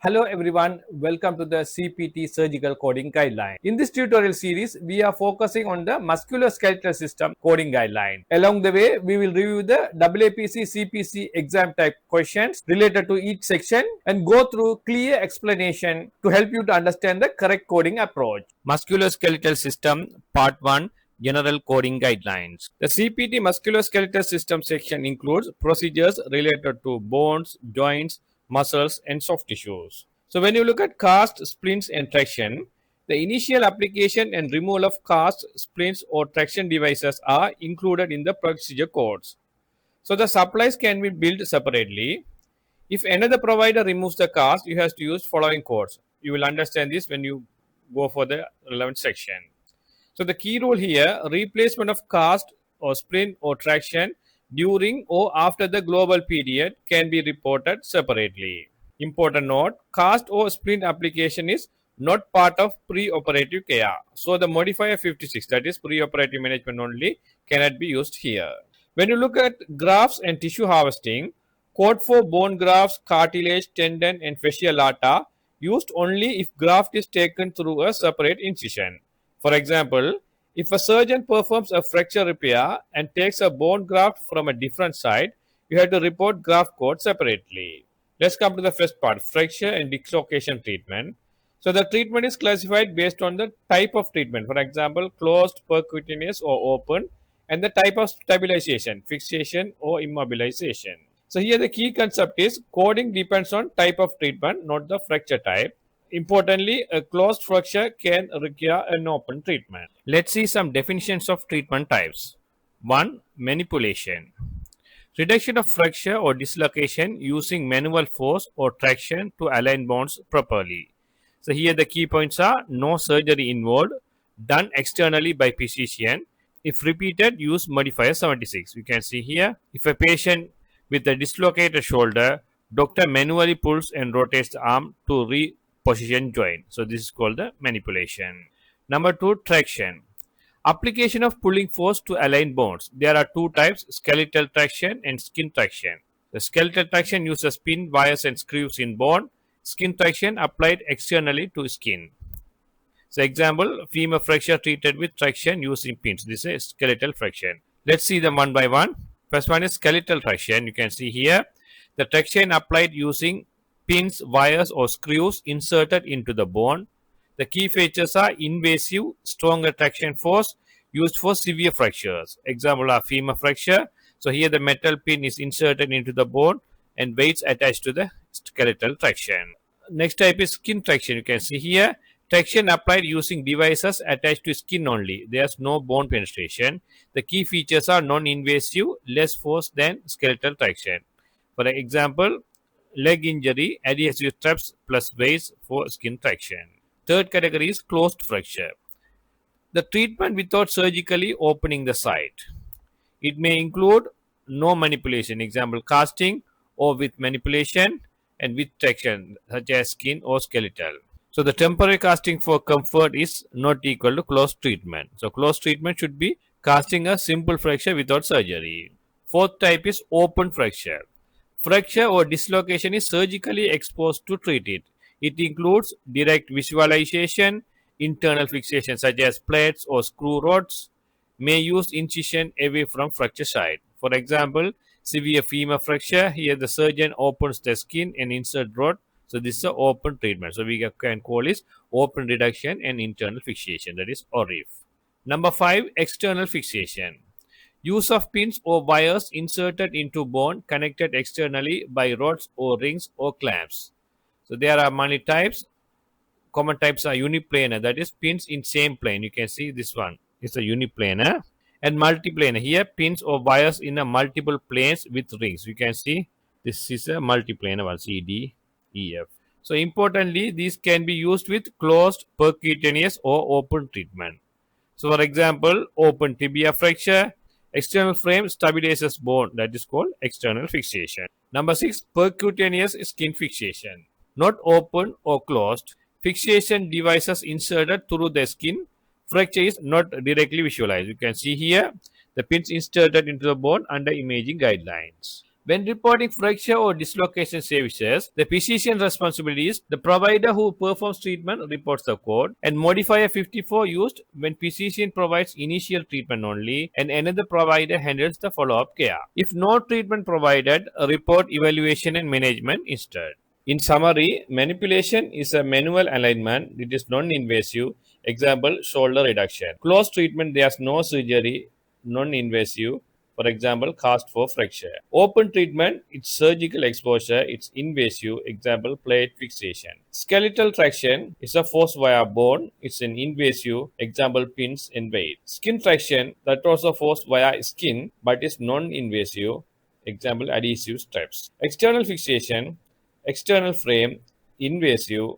Hello everyone, welcome to the CPT Surgical Coding Guideline. In this tutorial series, we are focusing on the Musculoskeletal System Coding Guideline. Along the way, we will review the AAPC CPC Exam type questions related to each section and go through clear explanation to help you to understand the correct coding approach. Musculoskeletal System Part 1 General Coding Guidelines. The CPT Musculoskeletal System section includes procedures related to bones, joints, muscles, and soft tissues. So when you look at cast, splints, and traction, the initial application and removal of cast, splints, or traction devices are included in the procedure codes. So the supplies can be billed separately. If another provider removes the cast, you have to use following codes. You will understand this when you go for the relevant section. So the key rule here, replacement of cast or splint or traction during or after the global period can be reported separately. Important note, cast or splint application is not part of pre-operative care. So the modifier 56, that is pre-operative management only, cannot be used here. When you look at grafts and tissue harvesting, code for bone grafts, cartilage, tendon, and fascia lata used only if graft is taken through a separate incision. For example, if a surgeon performs a fracture repair and takes a bone graft from a different site, you have to report graft code separately. Let's come to the first part, fracture and dislocation treatment. So the treatment is classified based on the type of treatment. For example, closed, percutaneous, or open, and the type of stabilization, fixation, or immobilization. So here the key concept is coding depends on type of treatment, not the fracture type. Importantly, a closed fracture can require an open treatment. Let's see some definitions of treatment types. 1. Manipulation. Reduction of fracture or dislocation using manual force or traction to align bones properly. So here the key points are no surgery involved, done externally by physician. If repeated, use modifier 76. You can see here, if a patient with a dislocated shoulder, doctor manually pulls and rotates the arm to reposition joint. So this is called the manipulation. Number 2, traction. Application of pulling force to align bones. There are two types, skeletal traction and skin traction. The skeletal traction uses pin, wires, and screws in bone. Skin traction applied externally to skin. So example, femur fracture treated with traction using pins. This is skeletal traction. Let's see them one by one. First one is skeletal traction. You can see here the traction applied using pins, wires, or screws inserted into the bone. The key features are invasive, stronger traction force used for severe fractures. Example are femur fracture. So here the metal pin is inserted into the bone and weights attached to the skeletal traction. Next type is skin traction. You can see here traction applied using devices attached to skin only. There's no bone penetration. The key features are non-invasive, less force than skeletal traction. For example, leg injury, adhesive straps plus weights for skin traction. Third category is closed fracture. The treatment without surgically opening the site. It may include no manipulation, example casting, or with manipulation and with traction such as skin or skeletal. So the temporary casting for comfort is not equal to closed treatment. So closed treatment should be casting a simple fracture without surgery. Fourth type is open fracture. Fracture or dislocation is surgically exposed to treat it. It includes direct visualization, internal fixation such as plates or screw rods, may use incision away from fracture site. For example, severe femur fracture, here the surgeon opens the skin and insert rod. So this is an open treatment. So we can call this open reduction and internal fixation, that is ORIF. Number 5, external fixation. Use of pins or wires inserted into bone connected externally by rods or rings or clamps. So there are many types. Common types are uniplanar, that is pins in same plane. You can see this one. It's a uniplanar. And multiplanar. Here pins or wires in a multiple planes with rings. You can see this is a multiplanar one, C, D, E, F. So importantly, these can be used with closed, percutaneous, or open treatment. So for example, open tibia fracture, external frame stabilizes bone, that is called external fixation. Number 6, percutaneous skin fixation. Not open or closed, fixation devices inserted through the skin. Fracture is not directly visualized. You can see here the pins inserted into the bone under imaging guidelines. When reporting fracture or dislocation services, the physician responsibility is the provider who performs treatment reports the code, and modifier 54 used when physician provides initial treatment only and another provider handles the follow-up care. If no treatment provided, report evaluation and management instead. In summary, manipulation is a manual alignment. It is non-invasive. Example, shoulder reduction. Close treatment, there's no surgery, non-invasive. For example, cast for fracture. Open treatment, it's surgical exposure, it's invasive. Example, plate fixation. Skeletal traction is a force via bone, it's an invasive. Example, pins and weight. Skin traction, that also force via skin, but is non-invasive. Example, adhesive straps. External fixation, external frame, invasive.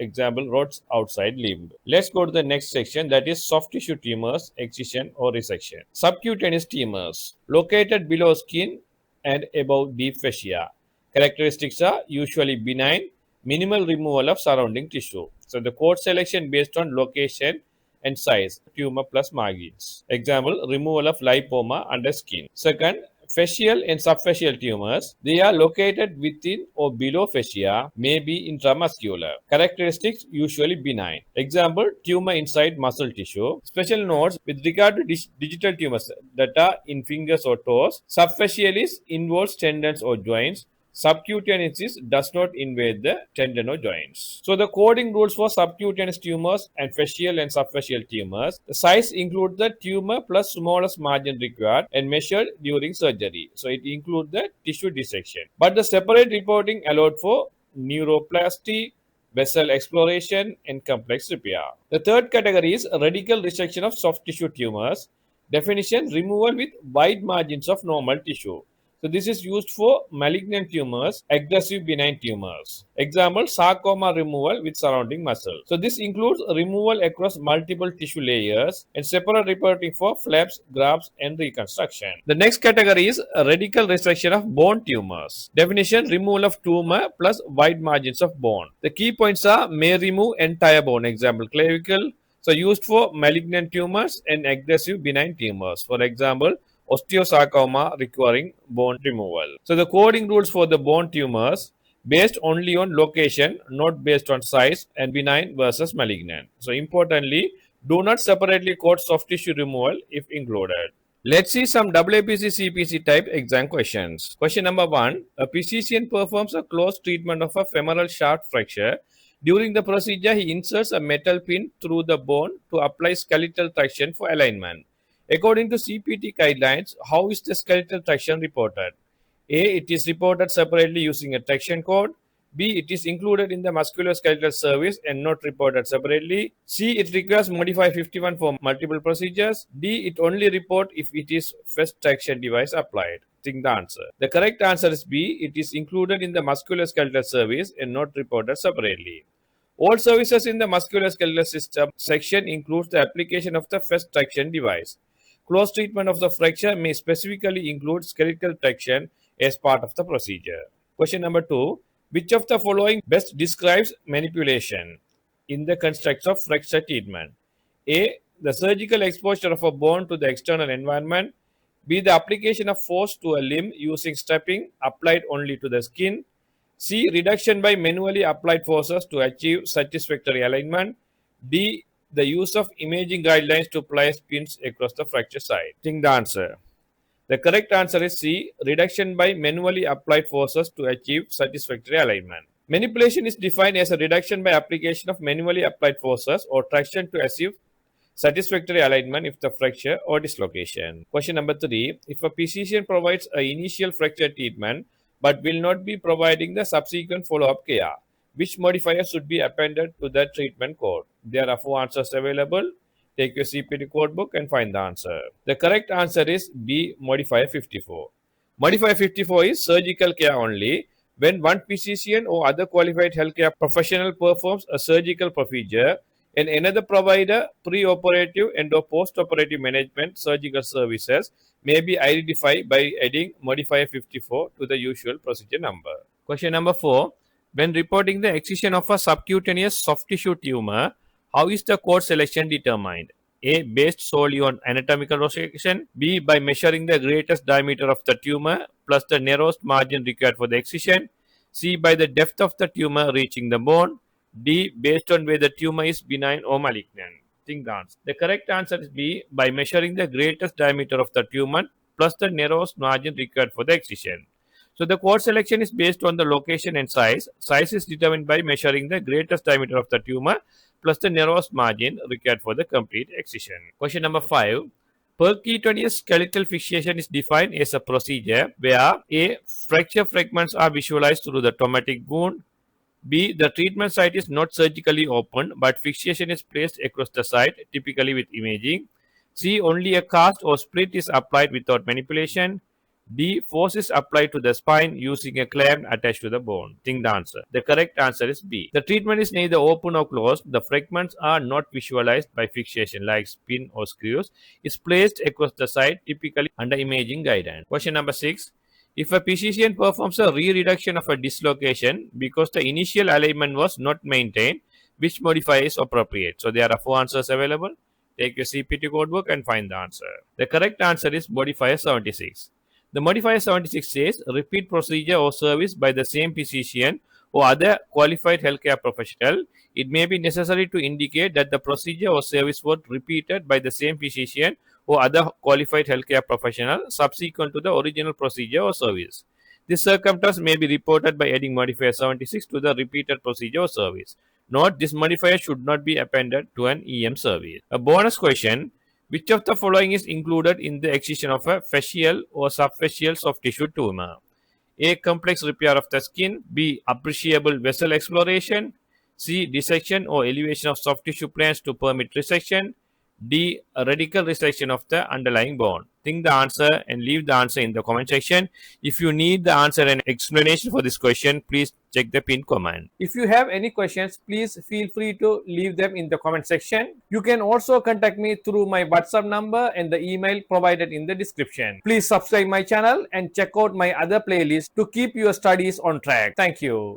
Example, rods outside limb. Let's go to the next section, that is soft tissue tumors, excision or resection. Subcutaneous tumors located below skin and above deep fascia. Characteristics are usually benign, minimal removal of surrounding tissue. So the code selection based on location and size, tumor plus margins. Example, removal of lipoma under skin. Second, fascial and subfascial tumors, they are located within or below fascia, may be intramuscular. Characteristics usually benign. Example, tumor inside muscle tissue. Special notes with regard to digital tumors that are in fingers or toes. Subfascialis involves tendons or joints. Subcutaneous does not invade the tendon or joints. So the coding rules for subcutaneous tumors and fascial and subfascial tumors. The size includes the tumor plus smallest margin required and measured during surgery. So it includes the tissue dissection. But the separate reporting allowed for neuroplasty, vessel exploration, and complex repair. The third category is radical resection of soft tissue tumors. Definition, removal with wide margins of normal tissue. So this is used for malignant tumors, aggressive benign tumors. Example, sarcoma removal with surrounding muscle. So this includes removal across multiple tissue layers and separate reporting for flaps, grafts, and reconstruction. The next category is radical resection of bone tumors. Definition, removal of tumor plus wide margins of bone. The key points are may remove entire bone. Example, clavicle. So used for malignant tumors and aggressive benign tumors. For example, osteosarcoma requiring bone removal. So the coding rules for the bone tumors based only on location, not based on size, and benign versus malignant. So importantly, do not separately code soft tissue removal if included. Let's see some AAPC CPC type exam questions. Question number 1. A physician performs a close treatment of a femoral shaft fracture. During the procedure, he inserts a metal pin through the bone to apply skeletal traction for alignment. According to CPT guidelines, how is the skeletal traction reported? A. It is reported separately using a traction code. B. It is included in the musculoskeletal service and not reported separately. C. It requires Modifier 51 for multiple procedures. D. It only report if it is first traction device applied. Think the answer. The correct answer is B. It is included in the musculoskeletal service and not reported separately. All services in the musculoskeletal system section includes the application of the first traction device. Close treatment of the fracture may specifically include skeletal traction as part of the procedure. Question number 2. Which of the following best describes manipulation in the context of fracture treatment? A. The surgical exposure of a bone to the external environment. B. The application of force to a limb using strapping applied only to the skin. C. Reduction by manually applied forces to achieve satisfactory alignment. D. The use of imaging guidelines to place pins across the fracture site. Think the answer. The correct answer is C. Reduction by manually applied forces to achieve satisfactory alignment. Manipulation is defined as a reduction by application of manually applied forces or traction to achieve satisfactory alignment if the fracture or dislocation. Question number 3. If a physician provides an initial fracture treatment but will not be providing the subsequent follow-up care, which modifier should be appended to the treatment code? There are 4 answers available. Take your CPT code book and find the answer. The correct answer is B, Modifier 54. Modifier 54 is surgical care only. When one physician or other qualified healthcare professional performs a surgical procedure and another provider pre-operative and or post-operative management surgical services may be identified by adding Modifier 54 to the usual procedure number. Question number 4. When reporting the excision of a subcutaneous soft tissue tumor, how is the code selection determined? A. Based solely on anatomical ressection. B. By measuring the greatest diameter of the tumor plus the narrowest margin required for the excision. C. By the depth of the tumor reaching the bone. D. Based on whether the tumor is benign or malignant. Think the answer. The correct answer is B. By measuring the greatest diameter of the tumor plus the narrowest margin required for the excision. So the code selection is based on the location and size. Size is determined by measuring the greatest diameter of the tumor plus the narrowest margin required for the complete excision. Question number 5. Percutaneous skeletal fixation is defined as a procedure where A. Fracture fragments are visualized through the traumatic wound. B. The treatment site is not surgically opened, but fixation is placed across the site, typically with imaging. C. Only a cast or split is applied without manipulation. D. Force is applied to the spine using a clamp attached to the bone. Think the answer. The correct answer is B. The treatment is neither open or closed. The fragments are not visualized by fixation like pin or screws. It's placed across the site, typically under imaging guidance. Question number 6. If a physician performs a re-reduction of a dislocation because the initial alignment was not maintained, which modifier is appropriate? So there are 4 answers available. Take your CPT codebook and find the answer. The correct answer is modifier 76. The modifier 76 says repeat procedure or service by the same physician or other qualified healthcare professional. It may be necessary to indicate that the procedure or service was repeated by the same physician or other qualified healthcare professional subsequent to the original procedure or service. This circumstance may be reported by adding modifier 76 to the repeated procedure or service. Note, this modifier should not be appended to an EM service. A bonus question. Which of the following is included in the excision of a fascial or subfascial soft tissue tumor? A. Complex repair of the skin. B. Appreciable vessel exploration. C. Dissection or elevation of soft tissue planes to permit resection. D. A radical resection of the underlying bone. Think the answer and leave the answer in the comment section. If you need the answer and explanation for this question, please check the pinned comment. If you have any questions, please feel free to leave them in the comment section. You can also contact me through my WhatsApp number and the email provided in the description. Please subscribe my channel and check out my other playlists to keep your studies on track. Thank you.